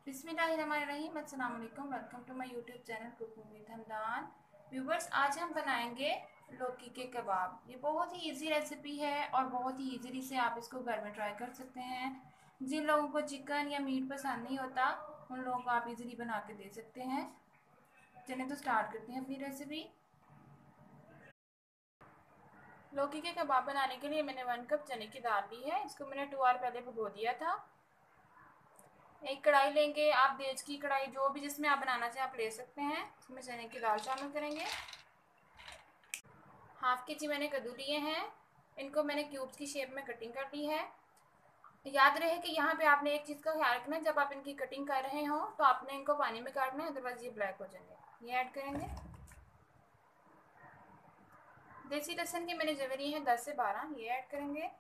बिस्मिल्लाहिर्रहमानिर्रहीम। अस्सलाम वालेकुम। Welcome to my YouTube channel cooking with Hamdan. Viewers, आज हम बनाएंगे लौकी के कबाब। ये बहुत ही इजी रेसिपी है और बहुत ही इजीली से आप इसको घर में ट्राई कर सकते हैं। जिन लोगों को चिकन या मीट पसंद नहीं होता उन लोगों को आप इजीली बना के दे सकते हैं। चलिए तो स्टार्ट करते हैं अपनी रेसिपी। लौकी के कबाब बनाने के लिए मैंने 1 कप चने की दाल ली है। इसको मैंने 2 आवर पहले भिगो दिया था। एक कढ़ाई लेंगे, आप देज की कढ़ाई जो भी जिसमें आप बनाना चाहें आप ले सकते हैं। इसमें चने की दाल शामिल करेंगे। हाफ के जी मैंने कद्दू लिए हैं। इनको मैंने क्यूब्स की शेप में कटिंग कर ली है। याद रहे कि यहाँ पे आपने एक चीज़ का ख्याल रखना है, जब आप इनकी कटिंग कर रहे हो तो आपने इनको पानी में काटना है, अदरवाइज ये ब्लैक हो जाएंगे। ये ऐड करेंगे। देसी लहसुन के मैंने जवे लिए हैं 10 से 12, ये ऐड करेंगे।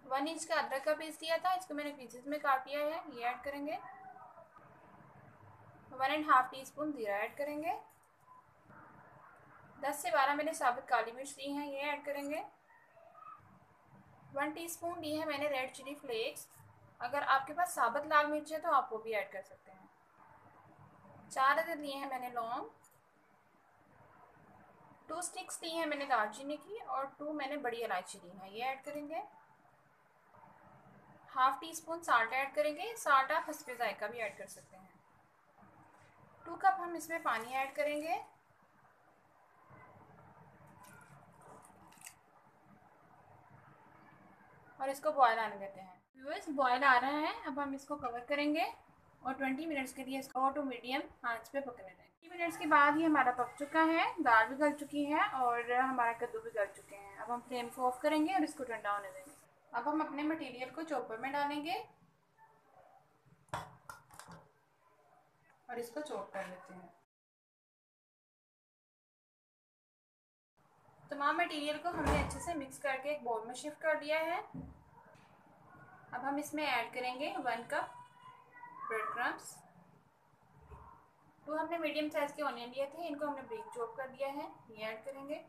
1 इंच का अदरक का पीस दिया था, इसको मैंने पीसेस में काट लिया है, ये ऐड करेंगे। 1.5 टीस्पून जीरा ऐड करेंगे। 10 से 12 मैंने साबुत काली मिर्च ली हैं, ये ऐड करेंगे। 1 टीस्पून ली है मैंने रेड चिली फ्लेक्स। अगर आपके पास साबुत लाल मिर्च है तो आप वो भी ऐड कर सकते हैं। 4 अदद लिए हैं मैंने लौंग। 2 स्टिक्स ली हैं मैंने दालचीनी की और 2 मैंने बड़ी इलायची ली है, ये ऐड करेंगे। Half tea spoon salt add करेंगे। साल्ट आप हस्बे जायका भी ऐड कर सकते हैं। 2 कप हम इसमें पानी ऐड करेंगे। और इसको बॉयल आने देते हैं। व्यूअर्स, बॉयल आ रहा है, अब हम इसको कवर करेंगे और 20 मिनट्स के लिए इसको टू मीडियम आंच पे पकने देंगे। 20 मिनट्स के बाद ही हमारा पक चुका है, दाल भी गल चुकी है और हमारा कद्दू भी गल चुके हैं। अब हम फ्लेम को ऑफ करेंगे और इसको ठंडा होने देंगे। अब हम अपने मटेरियल को चॉपर में डालेंगे और इसको चॉप कर लेते हैं। तमाम मटेरियल को हमने अच्छे से मिक्स करके एक बाउल में शिफ्ट कर दिया है। अब हम इसमें ऐड करेंगे 1 कप ब्रेड क्रम्स। 2 हमने मीडियम साइज़ के ऑनियन लिए थे, इनको हमने ब्रीक चॉप कर दिया है, ये ऐड करेंगे।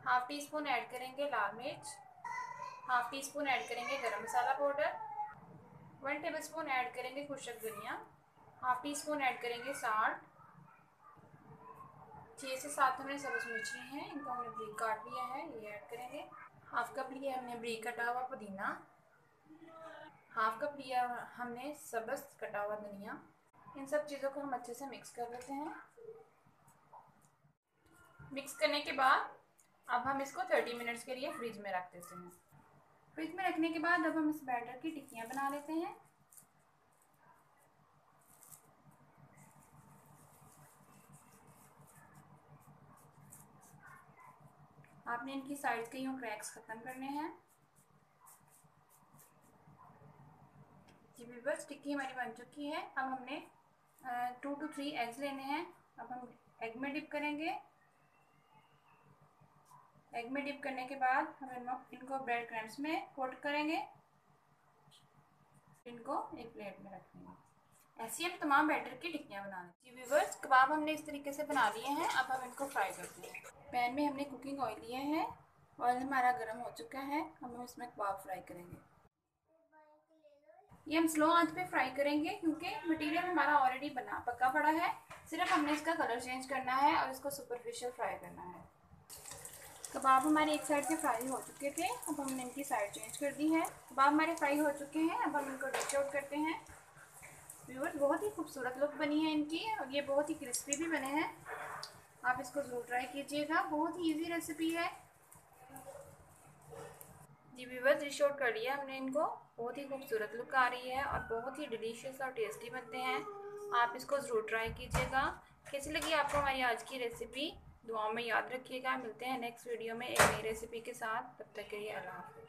हाफ टी स्पून ऐड करेंगे लाल मिर्च। हाफ टी स्पून ऐड करेंगे गरम मसाला पाउडर। 1 टेबल स्पून ऐड करेंगे खुशक धनिया। हाफ टी स्पून ऐड करेंगे साल्ट। 6 से 7 हमने सब्ज़ मिर्च ली हैं, इनको हमने ब्रीक काट लिया है, ये ऐड करेंगे। हाफ कप लिया हमने ब्रीक कटा हुआ पुदीना। हाफ कप लिया हमने सब्ज़ कटा हुआ धनिया। इन सब चीज़ों को हम अच्छे से मिक्स कर लेते हैं। मिक्स करने के बाद अब हम इसको 30 मिनट्स के लिए फ्रिज में रख देते हैं। फ्रिज में रखने के बाद अब हम इस बैटर की टिक्कियाँ बना लेते हैं। आपने इनकी साइड्स के यूँ क्रैक्स ख़त्म करने हैं। जी व्यूअर्स, टिक्की हमारी बन चुकी है। अब हमने 2 to 3 एग्स लेने हैं। अब हम एग में डिप करेंगे। एग में डिप करने के बाद हम इनको ब्रेड क्रम्स में कोट करेंगे। इनको एक प्लेट में रख देंगे। ऐसी हम तमाम बैटर की टिक्कियाँ बना लेंगे। जी व्यूअर्स, कबाब हमने इस तरीके से बना लिए हैं। अब हम इनको फ्राई करते हैं। पैन में हमने कुकिंग ऑयल लिया है, ऑयल हमारा गर्म हो चुका है। अब हम इसमें कबाब फ्राई करेंगे। ये हम स्लो आंच पे फ्राई करेंगे क्योंकि मटेरियल हमारा ऑलरेडी पका पड़ा है। सिर्फ हमने इसका कलर चेंज करना है और इसको सुपरफिशियल फ्राई करना है। कबाब हमारे एक साइड से फ्राई हो चुके थे, अब हमने इनकी साइड चेंज कर दी है। कबाब हमारे फ्राई हो चुके हैं, अब हम इनको डिश आउट करते हैं। व्यूअर्स, बहुत ही खूबसूरत लुक बनी है इनकी और ये बहुत ही क्रिस्पी भी बने हैं। आप इसको ज़रूर ट्राई कीजिएगा, बहुत ही ईजी रेसिपी है। जी व्यूअर्स, डिश आउट कर लिया हमने इनको। बहुत ही खूबसूरत लुक आ रही है और बहुत ही डिलीशियस और टेस्टी बनते हैं। आप इसको ज़रूर ट्राई कीजिएगा। कैसी लगी आपको हमारी आज की रेसिपी? दुआओं में याद रखिएगा। मिलते हैं नेक्स्ट वीडियो में एक नई रेसिपी के साथ। तब तक के लिए अल्लाह हाफ़िज़।